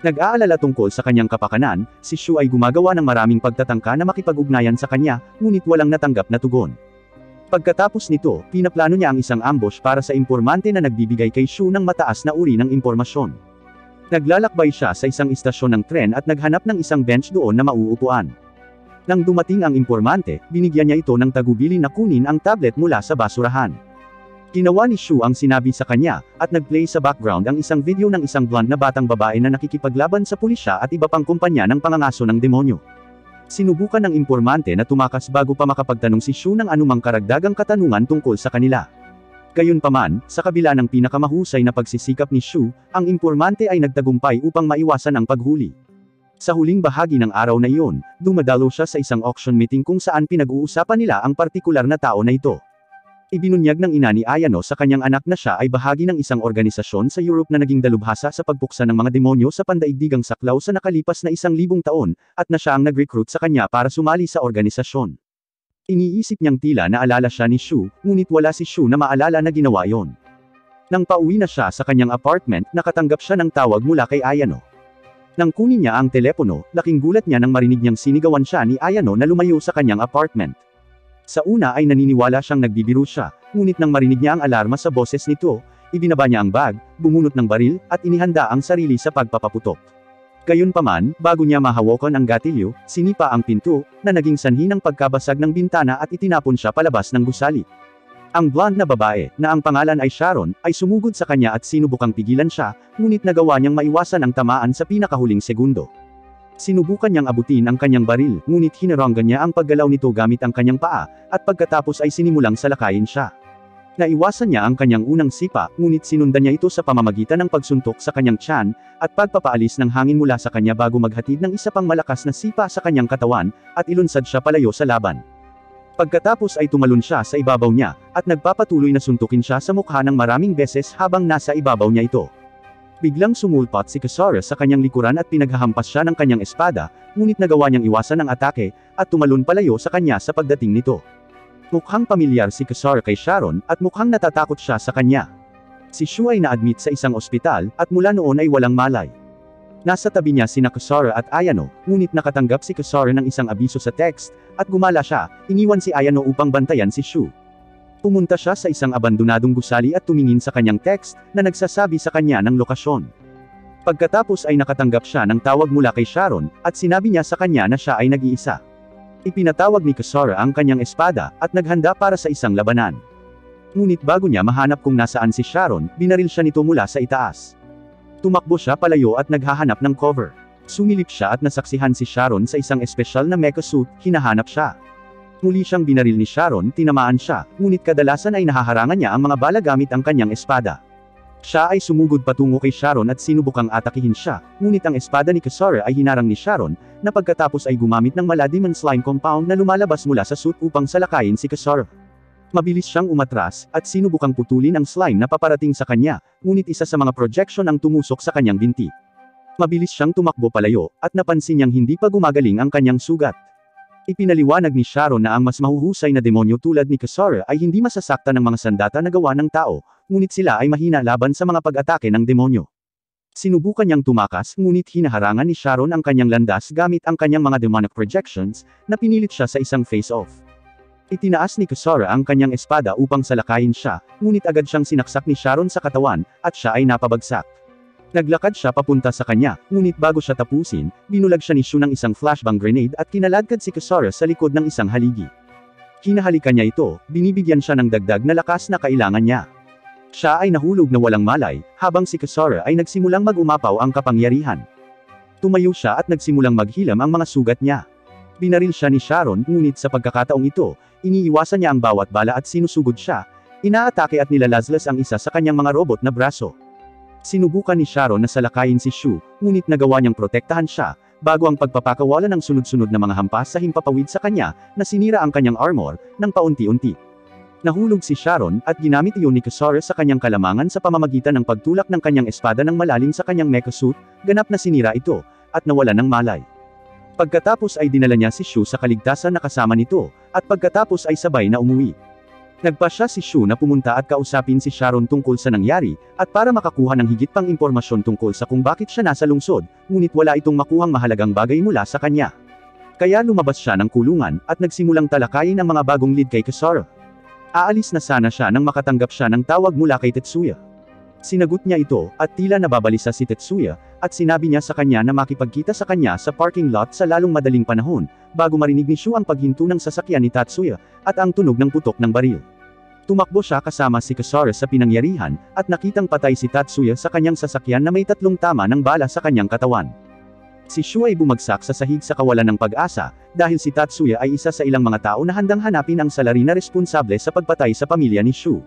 Nag-aalala tungkol sa kanyang kapakanan, si Shu ay gumagawa ng maraming pagtatangka na makipag-ugnayan sa kanya, ngunit walang natanggap na tugon. Pagkatapos nito, pinaplano niya ang isang ambush para sa impormante na nagbibigay kay Shu ng mataas na uri ng impormasyon. Naglalakbay siya sa isang istasyon ng tren at naghanap ng isang bench doon na mauupuan. Nang dumating ang impormante, binigyan niya ito ng tagubili na kunin ang tablet mula sa basurahan. Ginawa ni Shu ang sinabi sa kanya, at nag-play sa background ang isang video ng isang blonde na batang babae na nakikipaglaban sa pulisya at iba pang kumpanya ng pangangaso ng demonyo. Sinubukan ng impormante na tumakas bago pa makapagtanong si Shu ng anumang karagdagang katanungan tungkol sa kanila. Gayunpaman, sa kabila ng pinakamahusay na pagsisikap ni Shu, ang impormante ay nagtagumpay upang maiwasan ang paghuli. Sa huling bahagi ng araw na iyon, dumadalo siya sa isang auction meeting kung saan pinag-uusapan nila ang partikular na tao na ito. Ibinunyag ng ina ni Ayano sa kanyang anak na siya ay bahagi ng isang organisasyon sa Europe na naging dalubhasa sa pagpuksa ng mga demonyo sa pandaigdigang saklaw sa nakalipas na 1,000 taon, at na siya ang nag-recruit sa kanya para sumali sa organisasyon. Iniisip niyang tila naalala siya ni Shu, ngunit wala si Shu na maalala na ginawa yon. Nang pauwi na siya sa kanyang apartment, nakatanggap siya ng tawag mula kay Ayano. Nang kunin niya ang telepono, laking gulat niya nang marinig niyang sinigawan siya ni Ayano na lumayo sa kanyang apartment. Sa una ay naniniwala siyang nagbibiro siya, ngunit nang marinig niya ang alarma sa boses nito, ibinaba niya ang bag, bumunot ng baril, at inihanda ang sarili sa pagpapaputok. Gayunpaman, bago niya mahawakan ang gatilyo, sinipa ang pinto, na naging sanhi ng pagkabasag ng bintana at itinapon siya palabas ng gusali. Ang blonde na babae, na ang pangalan ay Sharon, ay sumugod sa kanya at sinubukang pigilan siya, ngunit nagawa niyang maiwasan ang tamaan sa pinakahuling segundo. Sinubukan niyang abutin ang kanyang baril, ngunit hinaranggan niya ang paggalaw nito gamit ang kanyang paa, at pagkatapos ay sinimulang salakayin siya. Naiwasan niya ang kanyang unang sipa, ngunit sinundan niya ito sa pamamagitan ng pagsuntok sa kanyang tiyan, at pagpapaalis ng hangin mula sa kanya bago maghatid ng isa pang malakas na sipa sa kanyang katawan, at ilunsad siya palayo sa laban. Pagkatapos ay tumalon siya sa ibabaw niya, at nagpapatuloy na suntukin siya sa mukha ng maraming beses habang nasa ibabaw niya ito. Biglang sumulpot si Kisara sa kanyang likuran at pinaghahampas siya ng kanyang espada, ngunit nagawa niyang iwasan ang atake, at tumalon palayo sa kanya sa pagdating nito. Mukhang pamilyar si Kisara kay Sharon, at mukhang natatakot siya sa kanya. Si Shu ay na-admit sa isang ospital, at mula noon ay walang malay. Nasa tabi niya sina Kisara at Ayano, ngunit nakatanggap si Kisara ng isang abiso sa text, at gumala siya, iniwan si Ayano upang bantayan si Shu. Pumunta siya sa isang abandonadong gusali at tumingin sa kanyang text, na nagsasabi sa kanya ng lokasyon. Pagkatapos ay nakatanggap siya ng tawag mula kay Sharon, at sinabi niya sa kanya na siya ay nag-iisa. Ipinatawag ni Kisara ang kanyang espada, at naghanda para sa isang labanan. Ngunit bago niya mahanap kung nasaan si Sharon, binaril siya nito mula sa itaas. Tumakbo siya palayo at naghahanap ng cover. Sumilip siya at nasaksihan si Sharon sa isang espesyal na mecha suit, hinahanap siya. Muli siyang binaril ni Sharon, tinamaan siya, ngunit kadalasan ay nahaharangan niya ang mga bala gamit ang kanyang espada. Siya ay sumugod patungo kay Sharon at sinubukang atakihin siya, ngunit ang espada ni Kisara ay hinarang ni Sharon, na pagkatapos ay gumamit ng Maladimon slime compound na lumalabas mula sa suit upang salakayin si Kisara. Mabilis siyang umatras, at sinubukang putulin ang slime na paparating sa kanya, ngunit isa sa mga projection ang tumusok sa kanyang binti. Mabilis siyang tumakbo palayo, at napansin niyang hindi pa gumagaling ang kanyang sugat. Ipinaliwanag ni Sharon na ang mas mahuhusay na demonyo tulad ni Kisara ay hindi masasaktan ng mga sandata na gawa ng tao, ngunit sila ay mahina laban sa mga pag-atake ng demonyo. Sinubukan niyang tumakas, ngunit hinaharangan ni Sharon ang kanyang landas gamit ang kanyang mga demonic projections, na pinilit siya sa isang face-off. Itinaas ni Kisara ang kanyang espada upang salakayin siya, ngunit agad siyang sinaksak ni Sharon sa katawan, at siya ay napabagsak. Naglakad siya papunta sa kanya, ngunit bago siya tapusin, binulag siya ni Shu ng isang flashbang grenade at kinaladkad si Kisara sa likod ng isang haligi. Hinahalikan niya ito, binibigyan siya ng dagdag na lakas na kailangan niya. Siya ay nahulog na walang malay, habang si Kisara ay nagsimulang mag-umapaw ang kapangyarihan. Tumayo siya at nagsimulang maghilam ang mga sugat niya. Binaril siya ni Sharon, ngunit sa pagkakataong ito, iniiwasan niya ang bawat bala at sinusugod siya, inaatake at nilalazlas ang isa sa kanyang mga robot na braso. Sinubukan ni Sharon na salakayin si Shu, ngunit nagawa niyang protektahan siya, bago ang pagpapakawala ng sunod-sunod na mga hampas sa himpapawid sa kanya, na sinira ang kanyang armor, ng paunti-unti. Nahulog si Sharon, at ginamit iyon ni Kisara sa kanyang kalamangan sa pamamagitan ng pagtulak ng kanyang espada ng malalim sa kanyang mecha suit, ganap na sinira ito, at nawala ng malay. Pagkatapos ay dinala niya si Shu sa kaligtasan na kasama nito, at pagkatapos ay sabay na umuwi. Nagpasya si Shu na pumunta at kausapin si Sharon tungkol sa nangyari, at para makakuha ng higit pang impormasyon tungkol sa kung bakit siya nasa lungsod, ngunit wala itong makuhang mahalagang bagay mula sa kanya. Kaya lumabas siya ng kulungan, at nagsimulang talakayin ang mga bagong lead kay Kisara. Aalis na sana siya nang makatanggap siya ng tawag mula kay Tetsuya. Sinagot niya ito, at tila nababalisa si Tetsuya, at sinabi niya sa kanya na makipagkita sa kanya sa parking lot sa lalong madaling panahon, bago marinig ni Shu ang paghinto ng sasakyan ni Tatsuya, at ang tunog ng putok ng baril. Tumakbo siya kasama si Kisara sa pinangyarihan, at nakitang patay si Tatsuya sa kanyang sasakyan na may 3 tama ng bala sa kanyang katawan. Si Shu ay bumagsak sa sahig sa kawalan ng pag-asa, dahil si Tatsuya ay isa sa ilang mga tao na handang hanapin ang salarin na responsable sa pagpatay sa pamilya ni Shu.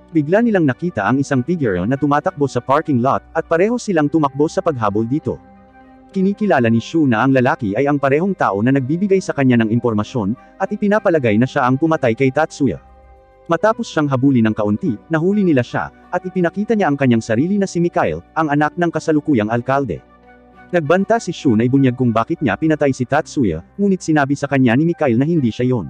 Bigla nilang nakita ang isang figure na tumatakbo sa parking lot, at pareho silang tumakbo sa paghabol dito. Kinikilala ni Shu na ang lalaki ay ang parehong tao na nagbibigay sa kanya ng impormasyon, at ipinapalagay na siya ang pumatay kay Tatsuya. Matapos siyang habulin ng kaunti, nahuli nila siya, at ipinakita niya ang kanyang sarili na si Mikhail, ang anak ng kasalukuyang alkalde. Nagbanta si Shu na ibunyag kung bakit niya pinatay si Tatsuya, ngunit sinabi sa kanya ni Mikhail na hindi siya yon.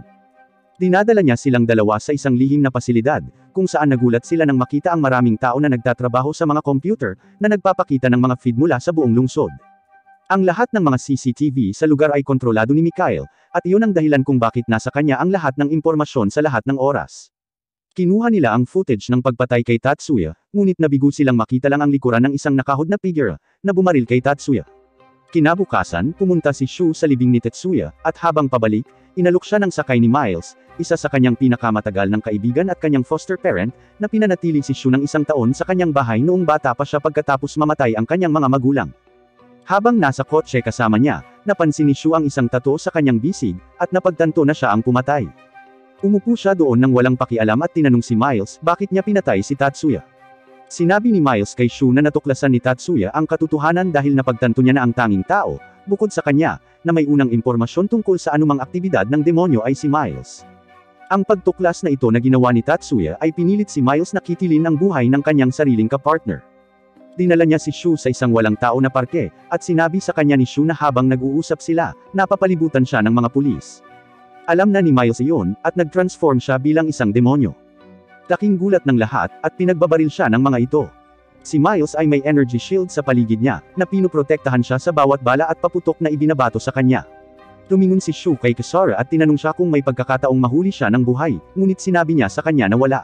Dinadala niya silang dalawa sa isang lihim na pasilidad, kung saan nagulat sila nang makita ang maraming tao na nagtatrabaho sa mga computer, na nagpapakita ng mga feed mula sa buong lungsod. Ang lahat ng mga CCTV sa lugar ay kontrolado ni Mikhail, at iyon ang dahilan kung bakit nasa kanya ang lahat ng impormasyon sa lahat ng oras. Kinuha nila ang footage ng pagpatay kay Tatsuya, ngunit nabigo silang makita lang ang likuran ng isang nakahod na figure, na bumaril kay Tatsuya. Kinabukasan, pumunta si Shu sa libing ni Tetsuya, at habang pabalik, inalok siya ng sakay ni Miles, isa sa kanyang pinakamatagal ng kaibigan at kanyang foster parent, na pinanatili si Shu ng 1 taon sa kanyang bahay noong bata pa siya pagkatapos mamatay ang kanyang mga magulang. Habang nasa kotse kasama niya, napansin ni Shu ang isang tattoo sa kanyang bisig, at napagtanto na siya ang pumatay. Umupo siya doon nang walang pakialam at tinanong si Miles bakit niya pinatay si Tatsuya. Sinabi ni Miles kay Shu na natuklasan ni Tatsuya ang katotohanan dahil napagtanto niya na ang tanging tao, bukod sa kanya, na may unang impormasyon tungkol sa anumang aktibidad ng demonyo ay si Miles. Ang pagtuklas na ito na ginawa ni Tatsuya ay pinilit si Miles na kitilin ang buhay ng kanyang sariling kapartner. Dinala niya si Shu sa isang walang tao na parke, at sinabi sa kanya ni Shu na habang nag-uusap sila, napapalibutan siya ng mga pulis. Alam na ni Miles iyon, at nag-transform siya bilang isang demonyo. Laking gulat ng lahat, at pinagbabaril siya ng mga ito. Si Miles ay may energy shield sa paligid niya, na pinoprotektahan siya sa bawat bala at paputok na ibinabato sa kanya. Tumingon si Shu kay Kisara at tinanong siya kung may pagkakataong mahuli siya ng buhay, ngunit sinabi niya sa kanya na wala.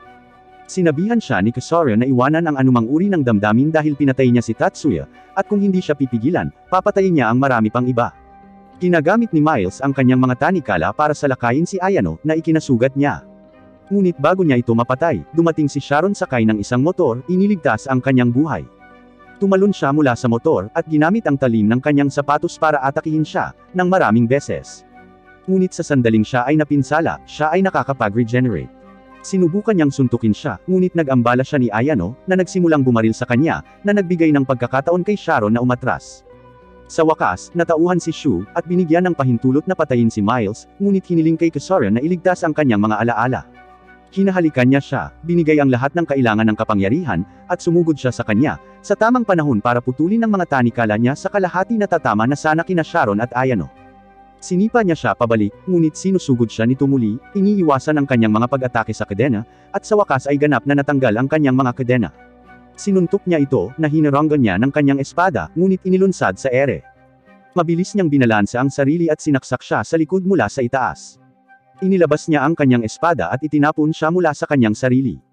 Sinabihan siya ni Kisara na iwanan ang anumang uri ng damdamin dahil pinatay niya si Tatsuya, at kung hindi siya pipigilan, papatayin niya ang marami pang iba. Ginagamit ni Miles ang kanyang mga tanikala para salakayin si Ayano na ikinasugat niya. Ngunit bago niya ito mapatay, dumating si Sharon sakay ng isang motor, iniligtas ang kanyang buhay. Tumalon siya mula sa motor, at ginamit ang talim ng kanyang sapatos para atakihin siya, ng maraming beses. Ngunit sa sandaling siya ay napinsala, siya ay nakakapag-regenerate. Sinubukan niyang suntukin siya, ngunit nag-ambala siya ni Ayano, na nagsimulang bumaril sa kanya, na nagbigay ng pagkakataon kay Sharon na umatras. Sa wakas, natauhan si Shu, at binigyan ng pahintulot na patayin si Miles, ngunit hiniling kay Kisara na iligtas ang kanyang mga alaala. Hinahalikan niya siya, binigay ang lahat ng kailangan ng kapangyarihan, at sumugod siya sa kanya, sa tamang panahon para putulin ang mga tanikala niya sa kalahati na tatama na sana kina Sharon at Ayano. Sinipa niya siya pabalik, ngunit sinusugod siya nito muli, iniiwasan ang kanyang mga pag-atake sa kadena, at sa wakas ay ganap na natanggal ang kanyang mga kadena. Sinuntok niya ito, na hinaranggan niya ng kanyang espada, ngunit inilunsad sa ere. Mabilis niyang binalansa ang sarili at sinaksak siya sa likod mula sa itaas. Inilabas niya ang kanyang espada at itinapon siya mula sa kanyang sarili.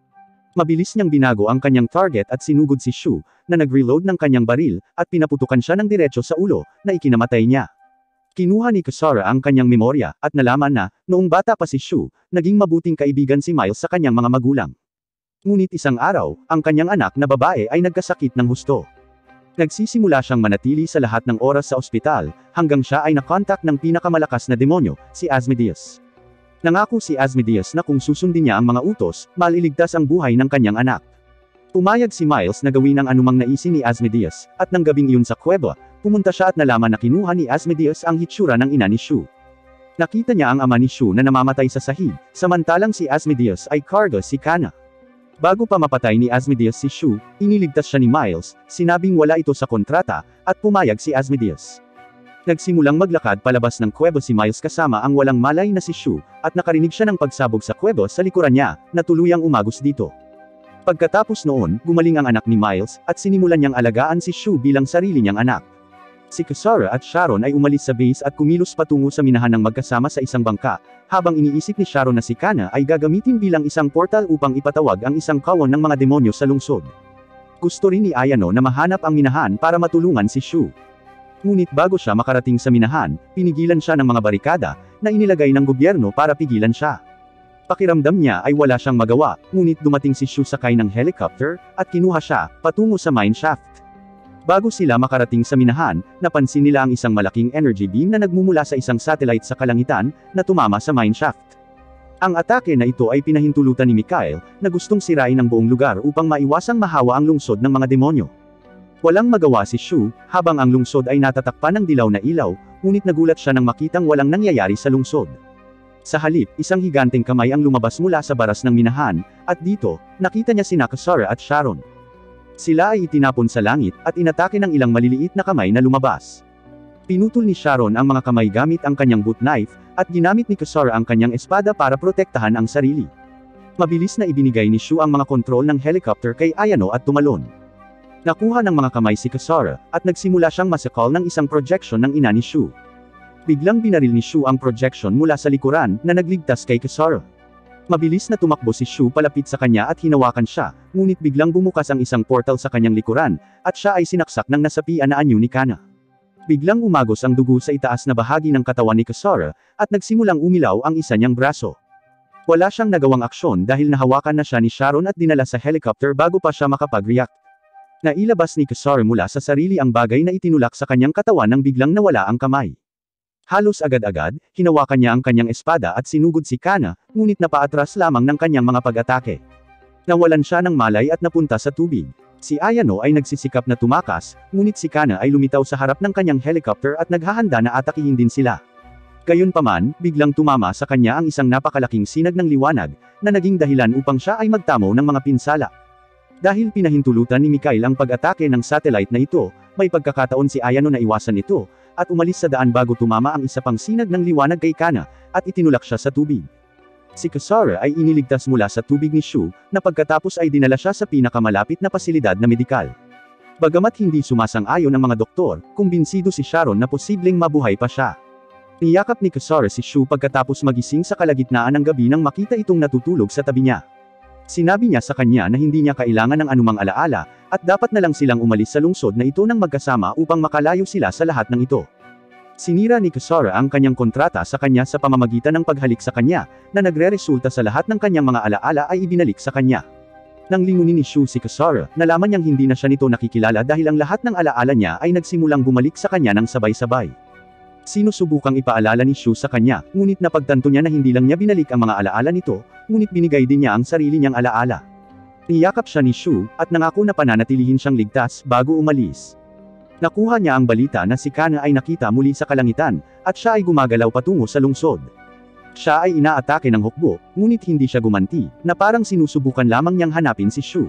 Mabilis niyang binago ang kanyang target at sinugod si Shu, na nag-reload ng kanyang baril, at pinaputukan siya ng diretso sa ulo, na ikinamatay niya. Kinuha ni Kisara ang kanyang memorya, at nalaman na, noong bata pa si Shu, naging mabuting kaibigan si Miles sa kanyang mga magulang. Ngunit isang araw, ang kanyang anak na babae ay nagkasakit ng husto. Nagsisimula siyang manatili sa lahat ng oras sa ospital, hanggang siya ay nakontak ng pinakamalakas na demonyo, si Asmodeus. Nangako si Asmodeus na kung susundin niya ang mga utos, maliligtas ang buhay ng kanyang anak. Pumayag si Miles na gawin ang anumang naisin ni Asmodeus, at nang gabing iyon sa kuweba, pumunta siya at nalaman na kinuha ni Asmodeus ang hitsura ng ina ni Shu. Nakita niya ang ama ni Shu na namamatay sa sahig, samantalang si Asmodeus ay karga si Kana. Bago pa mapatay ni Asmodeus si Shu, iniligtas siya ni Miles, sinabing wala ito sa kontrata, at pumayag si Asmodeus. Nagsimulang maglakad palabas ng kuweba si Miles kasama ang walang malay na si Shu, at nakarinig siya ng pagsabog sa kuweba sa likuran niya, na tuluyang umagos dito. Pagkatapos noon, gumaling ang anak ni Miles, at sinimulan niyang alagaan si Shu bilang sarili niyang anak. Si Kisara at Sharon ay umalis sa base at kumilos patungo sa minahan ng magkasama sa isang bangka, habang iniisip ni Sharon na si Kana ay gagamitin bilang isang portal upang ipatawag ang isang kawon ng mga demonyo sa lungsod. Gusto rin ni Ayano na mahanap ang minahan para matulungan si Shu. Ngunit bago siya makarating sa minahan, pinigilan siya ng mga barikada, na inilagay ng gobyerno para pigilan siya. Pakiramdam niya ay wala siyang magawa, ngunit dumating si Shu sakay ng helicopter, at kinuha siya, patungo sa mine shaft. Bago sila makarating sa minahan, napansin nila ang isang malaking energy beam na nagmumula sa isang satellite sa kalangitan, na tumama sa mine shaft. Ang atake na ito ay pinahintulutan ni Mikhail, na gustong sirain ang buong lugar upang maiwasang mahawa ang lungsod ng mga demonyo. Walang magawa si Shu, habang ang lungsod ay natatakpan ng dilaw na ilaw, ngunit nagulat siya nang makitang walang nangyayari sa lungsod. Sa halip, isang higanteng kamay ang lumabas mula sa baras ng minahan, at dito, nakita niya sina Kisara at Sharon. Sila ay itinapon sa langit, at inatake ng ilang maliliit na kamay na lumabas. Pinutol ni Sharon ang mga kamay gamit ang kanyang boot knife, at ginamit ni Kisara ang kanyang espada para protektahan ang sarili. Mabilis na ibinigay ni Shu ang mga kontrol ng helicopter kay Ayano at tumalon. Nakuha ng mga kamay si Kisara, at nagsimula siyang masakal ng isang projection ng ina ni Shu. Biglang binaril ni Shu ang projection mula sa likuran, na nagligtas kay Kisara. Mabilis na tumakbo si Shu palapit sa kanya at hinawakan siya, ngunit biglang bumukas ang isang portal sa kanyang likuran, at siya ay sinaksak ng nasapian na anyo ni Kana. Biglang umagos ang dugo sa itaas na bahagi ng katawan ni Kisara, at nagsimulang umilaw ang isa niyang braso. Wala siyang nagawang aksyon dahil nahawakan na siya ni Sharon at dinala sa helicopter bago pa siya makapag-react. Nailabas ni Kasora mula sa sarili ang bagay na itinulak sa kanyang katawan nang biglang nawala ang kamay. Halos agad-agad, hinawakan niya ang kanyang espada at sinugod si Kana, ngunit napaatras lamang ng kanyang mga pag-atake. Nawalan siya ng malay at napunta sa tubig. Si Ayano ay nagsisikap na tumakas, ngunit si Kana ay lumitaw sa harap ng kanyang helicopter at naghahanda na atakihin din sila. Gayunpaman, biglang tumama sa kanya ang isang napakalaking sinag ng liwanag, na naging dahilan upang siya ay magtamo ng mga pinsala. Dahil pinahintulutan ni Mikhail ang pag-atake ng satellite na ito, may pagkakataon si Ayano na iwasan ito, at umalis sa daan bago tumama ang isa pang sinag ng liwanag kay Kana, at itinulak siya sa tubig. Si Kasora ay iniligtas mula sa tubig ni Shu, na pagkatapos ay dinala siya sa pinakamalapit na pasilidad na medikal. Bagamat hindi sumasang-ayon ang mga doktor, kumbinsido si Sharon na posibleng mabuhay pa siya. Niyakap ni Kasora si Shu pagkatapos magising sa kalagitnaan ng gabi nang makita itong natutulog sa tabi niya. Sinabi niya sa kanya na hindi niya kailangan ng anumang alaala, at dapat na lang silang umalis sa lungsod na ito nang magkasama upang makalayo sila sa lahat ng ito. Sinira ni Kasora ang kanyang kontrata sa kanya sa pamamagitan ng paghalik sa kanya, na nagre-resulta sa lahat ng kanyang mga alaala ay ibinalik sa kanya. Nang lingunin ni Shu si Kasora, nalaman niyang hindi na siya nito nakikilala dahil ang lahat ng alaala niya ay nagsimulang bumalik sa kanya ng sabay-sabay. Sinusubukang ipaalala ni Shu sa kanya, ngunit napagtanto niya na hindi lang niya binalik ang mga alaala nito, ngunit binigay din niya ang sarili niyang alaala. Niyakap siya ni Shu, at nangako na pananatilihin siyang ligtas bago umalis. Nakuha niya ang balita na si Kana ay nakita muli sa kalangitan, at siya ay gumagalaw patungo sa lungsod. Siya ay inaatake ng hukbo, ngunit hindi siya gumanti, na parang sinusubukan lamang niyang hanapin si Shu.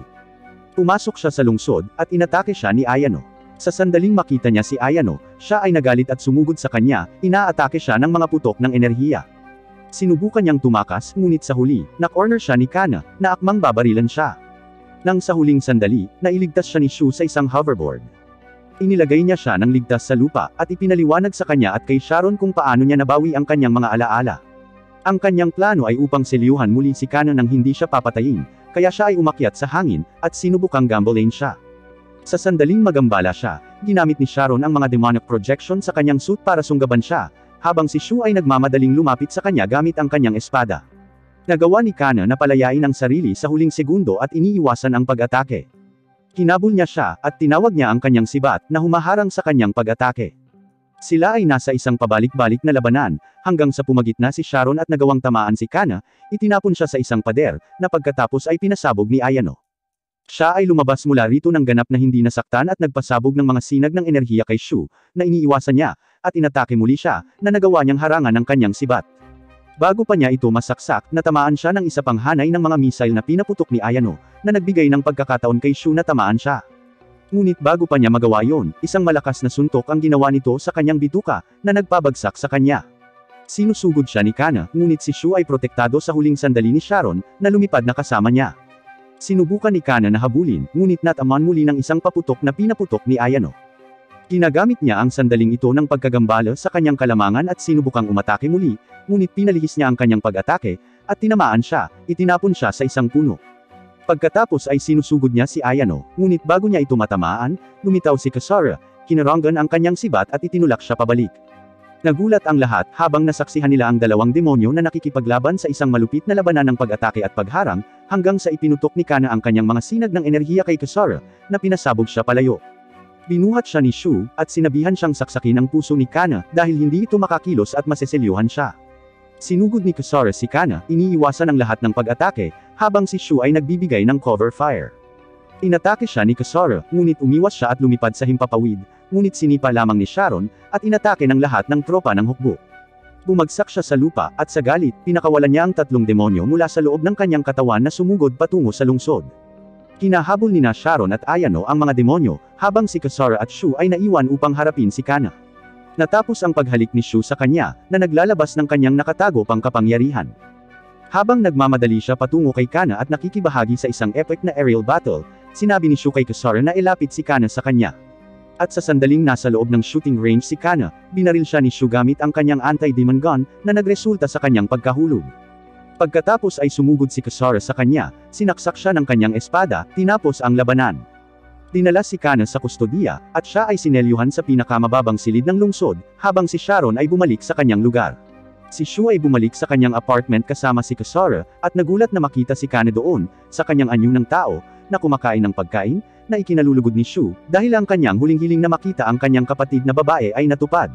Pumasok siya sa lungsod, at inatake siya ni Ayano. Sa sandaling makita niya si Ayano, siya ay nagalit at sumugod sa kanya, inaatake siya ng mga putok ng enerhiya. Sinubukan niyang tumakas, ngunit sa huli, na-corner siya ni Kana, na akmang babarilan siya. Nang sa huling sandali, nailigtas siya ni Shu sa isang hoverboard. Inilagay niya siya ng ligtas sa lupa, at ipinaliwanag sa kanya at kay Sharon kung paano niya nabawi ang kanyang mga alaala. Ang kanyang plano ay upang selyuhan muli si Kana nang hindi siya papatayin, kaya siya ay umakyat sa hangin, at sinubukang gambolain siya. Sa sandaling magambala siya, ginamit ni Sharon ang mga demonic projection sa kanyang suit para sunggaban siya, habang si Shu ay nagmamadaling lumapit sa kanya gamit ang kanyang espada. Nagawa ni Kana na palayain ang sarili sa huling segundo at iniiwasan ang pag-atake. Hinabol niya siya, at tinawag niya ang kanyang sibat, na humaharang sa kanyang pag-atake. Sila ay nasa isang pabalik-balik na labanan, hanggang sa pumagitna si Sharon at nagawang tamaan si Kana, itinapon siya sa isang pader, na pagkatapos ay pinasabog ni Ayano. Siya ay lumabas mula rito ng ganap na hindi nasaktan at nagpasabog ng mga sinag ng enerhiya kay Shu, na iniiwasan niya, at inatake muli siya, na nagawa niyang harangan ng kanyang sibat. Bago pa niya ito masaksak, natamaan siya ng isa pang hanay ng mga missile na pinaputok ni Ayano, na nagbigay ng pagkakataon kay Shu na tamaan siya. Ngunit bago pa niya magawa yon, isang malakas na suntok ang ginawa nito sa kanyang bituka, na nagpabagsak sa kanya. Sinusugod siya ni Kana, ngunit si Shu ay protektado sa huling sandali ni Sharon, na lumipad na kasama niya. Sinubukan ni Kana na habulin, ngunit natamaan muli ng isang paputok na pinaputok ni Ayano. Ginagamit niya ang sandaling ito ng pagkagambala sa kanyang kalamangan at sinubukang umatake muli, ngunit pinalihis niya ang kanyang pag-atake, at tinamaan siya, itinapon siya sa isang puno. Pagkatapos ay sinusugod niya si Ayano, ngunit bago niya ito matamaan, lumitaw si Kasora, kinaranggan ang kanyang sibat at itinulak siya pabalik. Nagulat ang lahat habang nasaksihan nila ang dalawang demonyo na nakikipaglaban sa isang malupit na labanan ng pag-atake at pagharang, hanggang sa ipinutok ni Kana ang kanyang mga sinag ng enerhiya kay Kasora, na pinasabog siya palayo. Binuhat siya ni Shu, at sinabihan siyang saksakin ang puso ni Kana, dahil hindi ito makakilos at maseselyuhan siya. Sinugod ni Kasora si Kana, iniiwasan ang lahat ng pag-atake, habang si Shu ay nagbibigay ng cover fire. Inatake siya ni Kasora, ngunit umiwas siya at lumipad sa himpapawid, ngunit sinipa lamang ni Sharon, at inatake ng lahat ng tropa ng hukbo. Bumagsak siya sa lupa, at sa galit, pinakawalan niya ang tatlong demonyo mula sa loob ng kanyang katawan na sumugod patungo sa lungsod. Hinahabol nina Sharon at Ayano ang mga demonyo, habang si Kasora at Shu ay naiwan upang harapin si Kana. Natapos ang paghalik ni Shu sa kanya, na naglalabas ng kanyang nakatago pang kapangyarihan. Habang nagmamadali siya patungo kay Kana at nakikibahagi sa isang epic na aerial battle, sinabi ni Shu kay Kasora na ilapit si Kana sa kanya. At sa sandaling nasa loob ng shooting range si Kana, binaril siya ni Shu gamit ang kanyang anti-demon gun, na nagresulta sa kanyang pagkahulog. Pagkatapos ay sumugod si Kasora sa kanya, sinaksak siya ng kanyang espada, tinapos ang labanan. Dinala si Kana sa kustodiya, at siya ay sinelyuhan sa pinakamababang silid ng lungsod, habang si Sharon ay bumalik sa kanyang lugar. Si Shu ay bumalik sa kanyang apartment kasama si Kasora, at nagulat na makita si Kana doon, sa kanyang anyo ng tao, na kumakain ng pagkain, na ikinalulugod ni Shu, dahil ang kanyang huling hiling na makita ang kanyang kapatid na babae ay natupad.